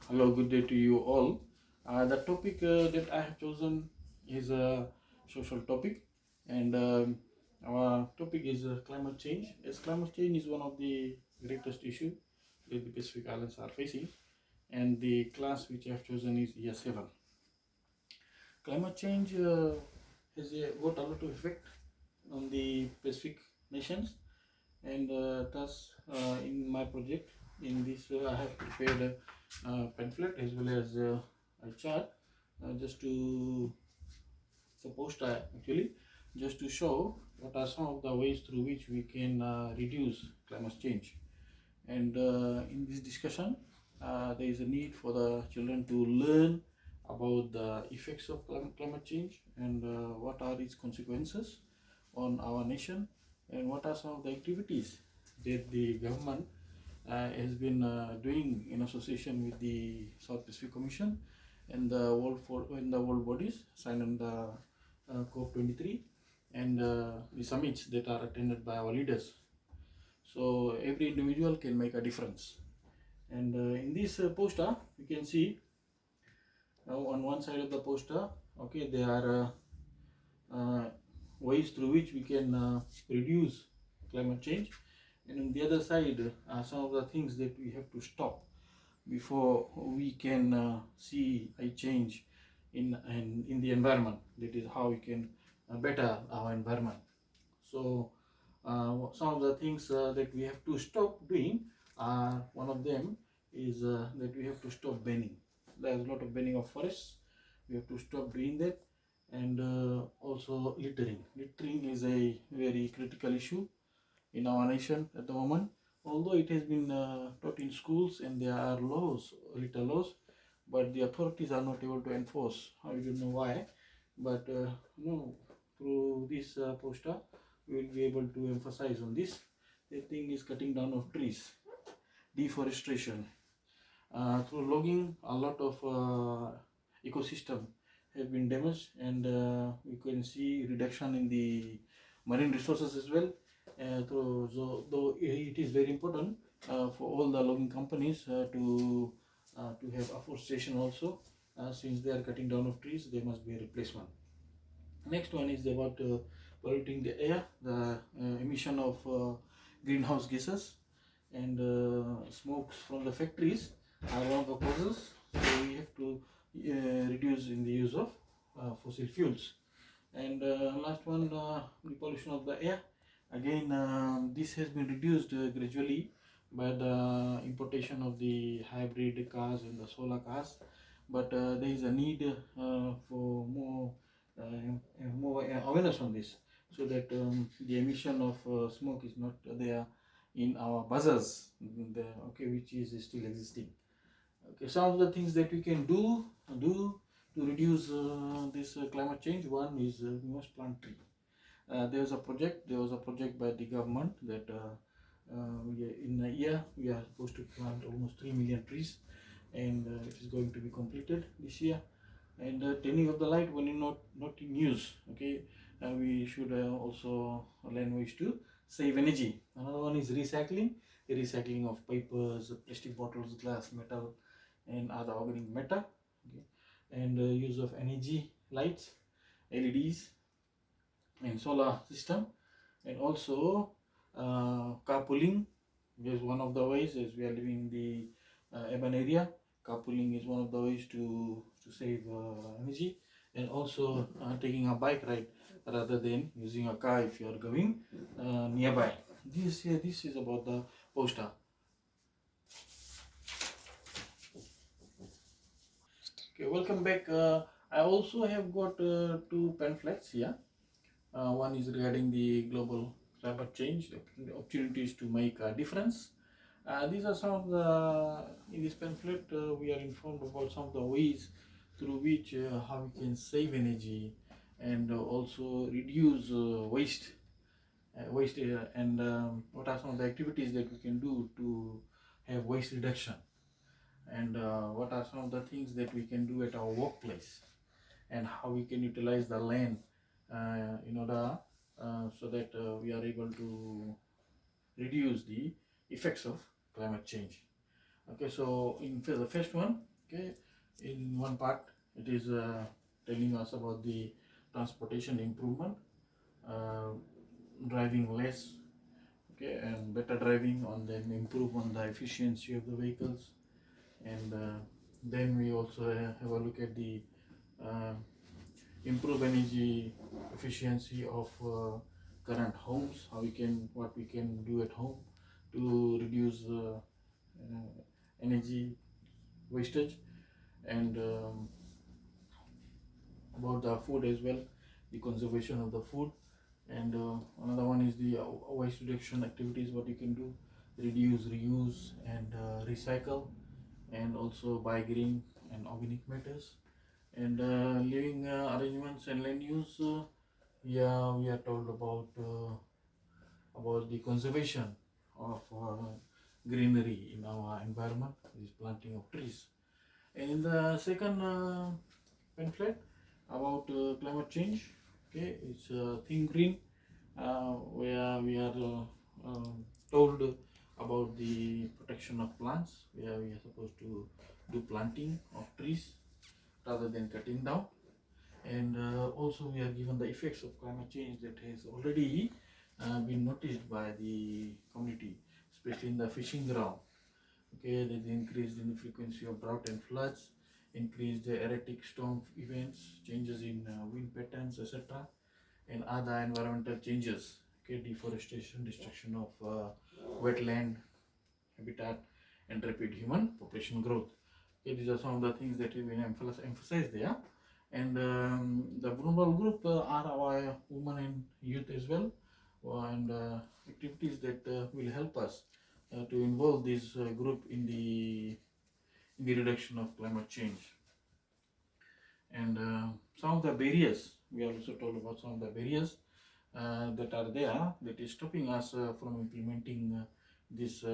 Hello, good day to you all. The topic that I have chosen is a social topic, and our topic is climate change. As climate change is one of the greatest issue that the Pacific Islands are facing, and the class which I have chosen is Year 7. Climate change has got a lot of effect on the Pacific nations, and thus in my project, in this I have prepared a pamphlet as well as a chart just to suppose actually just to show what are some of the ways through which we can reduce climate change. And in this discussion there is a need for the children to learn about the effects of climate change, and what are its consequences on our nation, and what are some of the activities that the government has been doing in association with the South Pacific Commission and the world bodies signed on the COP23, and the summits that are attended by our leaders. So every individual can make a difference. And in this poster, you can see on one side of the poster, okay, there are ways through which we can reduce climate change, and on the other side are some of the things that we have to stop before we can see a change in the environment. That is how we can better our environment. So some of the things that we have to stop doing, one of them is that we have to stop burning. There's a lot of burning of forests. We have to stop doing that. And also littering. Littering is a very critical issue in our nation at the moment. Although it has been taught in schools and there are laws, litter laws, but the authorities are not able to enforce. I don't know why, but through this poster, we will be able to emphasize on this. The thing is cutting down of trees, deforestation. Through logging, a lot of ecosystem have been damaged, and we can see reduction in the marine resources as well. Though it is very important for all the logging companies to have afforestation also, since they are cutting down of trees, there must be a replacement. Next one is about polluting the air, the emission of greenhouse gases, and smokes from the factories are one of the causes. So we have to reduce in the use of fossil fuels. And last one, the pollution of the air. Again, this has been reduced gradually by the importation of the hybrid cars and the solar cars, but there is a need for more awareness on this, so that the emission of smoke is not there in our buzzers, which is still existing. Okay, some of the things that we can do to reduce this climate change. One is we must plant tree. There was a project by the government that in a year we are supposed to plant almost 3 million trees, and it is going to be completed this year. And turning off the light when you're not in use. Okay, we should also learn ways to save energy. Another one is recycling of papers, plastic bottles, glass, metal, and other organic matter. Okay, and use of energy lights, LEDs, and solar system. And also carpooling is one of the ways, as we are living in the urban area. Carpooling is one of the ways to save energy, and also taking a bike ride rather than using a car if you are going nearby. This is about the poster. Okay, welcome back. I also have got two pamphlets here. One is regarding the global climate change, the opportunities to make a difference. These are some of the, in this pamphlet, we are informed about some of the ways through which how we can save energy, and also reduce waste, and what are some of the activities that we can do to have waste reduction, and what are some of the things that we can do at our workplace, and how we can utilize the land in order so that we are able to reduce the effects of climate change. Okay, so in the first one, Okay, in one part it is telling us about the transportation improvement, uh, driving less, okay, and better driving, on then improve on the efficiency of the vehicles, and then we also have a look at the uh, improve energy efficiency of current homes, how we can, what we can do at home to reduce energy wastage, and about the food as well, the conservation of the food, and another one is the waste reduction activities, what you can do, reduce, reuse, and recycle, and also buy green and organic matters, and living arrangements and land use. Yeah, we are told about the conservation of greenery in our environment, is planting of trees. And in the second pamphlet about climate change, okay, it's Think Green, where we are told about the protection of plants, where we are supposed to do planting of trees rather than cutting down, and also we are given the effects of climate change that has already been noticed by the community, especially in the fishing ground. Okay, there's increase in the frequency of drought and floods, increased erratic storm events, changes in wind patterns, etc., and other environmental changes. Okay, deforestation, destruction of wetland habitat, and rapid human population growth. Okay, these are some of the things that we will emphasize there. And the vulnerable group are our women and youth as well, and activities that will help us to involve this group in the reduction of climate change. And some of the barriers, we are also told about some of the barriers that are there that is stopping us from implementing these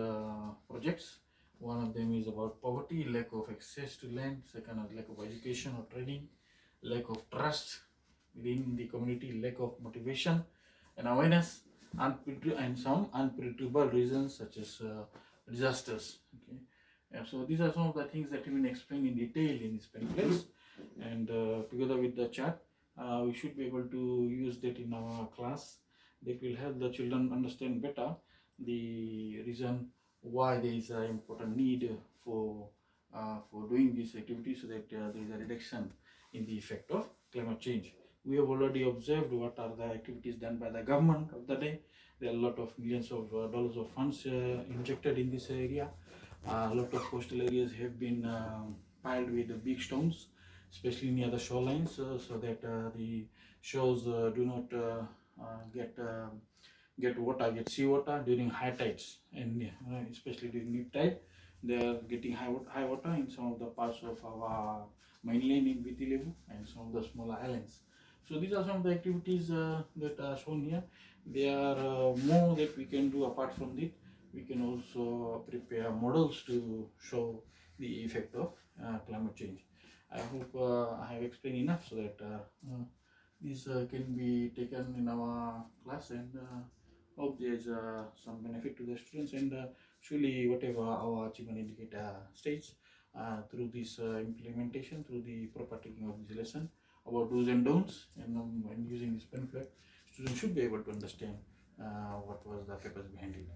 projects. One of them is about poverty, lack of access to land. Second is lack of education or training, lack of trust within the community, lack of motivation and awareness, and some unpredictable reasons such as disasters. Okay, so these are some of the things that have been explained in detail in this pamphlets, and together with the chart, we should be able to use that in our class. That will help the children understand better the reason why there is an important need for doing this activity, so that there is a reduction in the effect of climate change. We have already observed what are the activities done by the government of the day. There are a lot of millions of dollars of funds injected in this area. A lot of coastal areas have been piled with big stones, especially near the shorelines, so that the shores do not get seawater during high tides, and especially during neap tide. They are getting high water in some of the parts of our mainland in Vitilevu and some of the smaller islands. So these are some of the activities that are shown here. There are more that we can do apart from it. We can also prepare models to show the effect of climate change. I hope I have explained enough so that this can be taken in our class, and hope there is some benefit to the students, and surely whatever our achievement indicator states, through this implementation, through the proper taking of this lesson about do's and don'ts, and using this pamphlet, students should be able to understand what was the purpose behind it.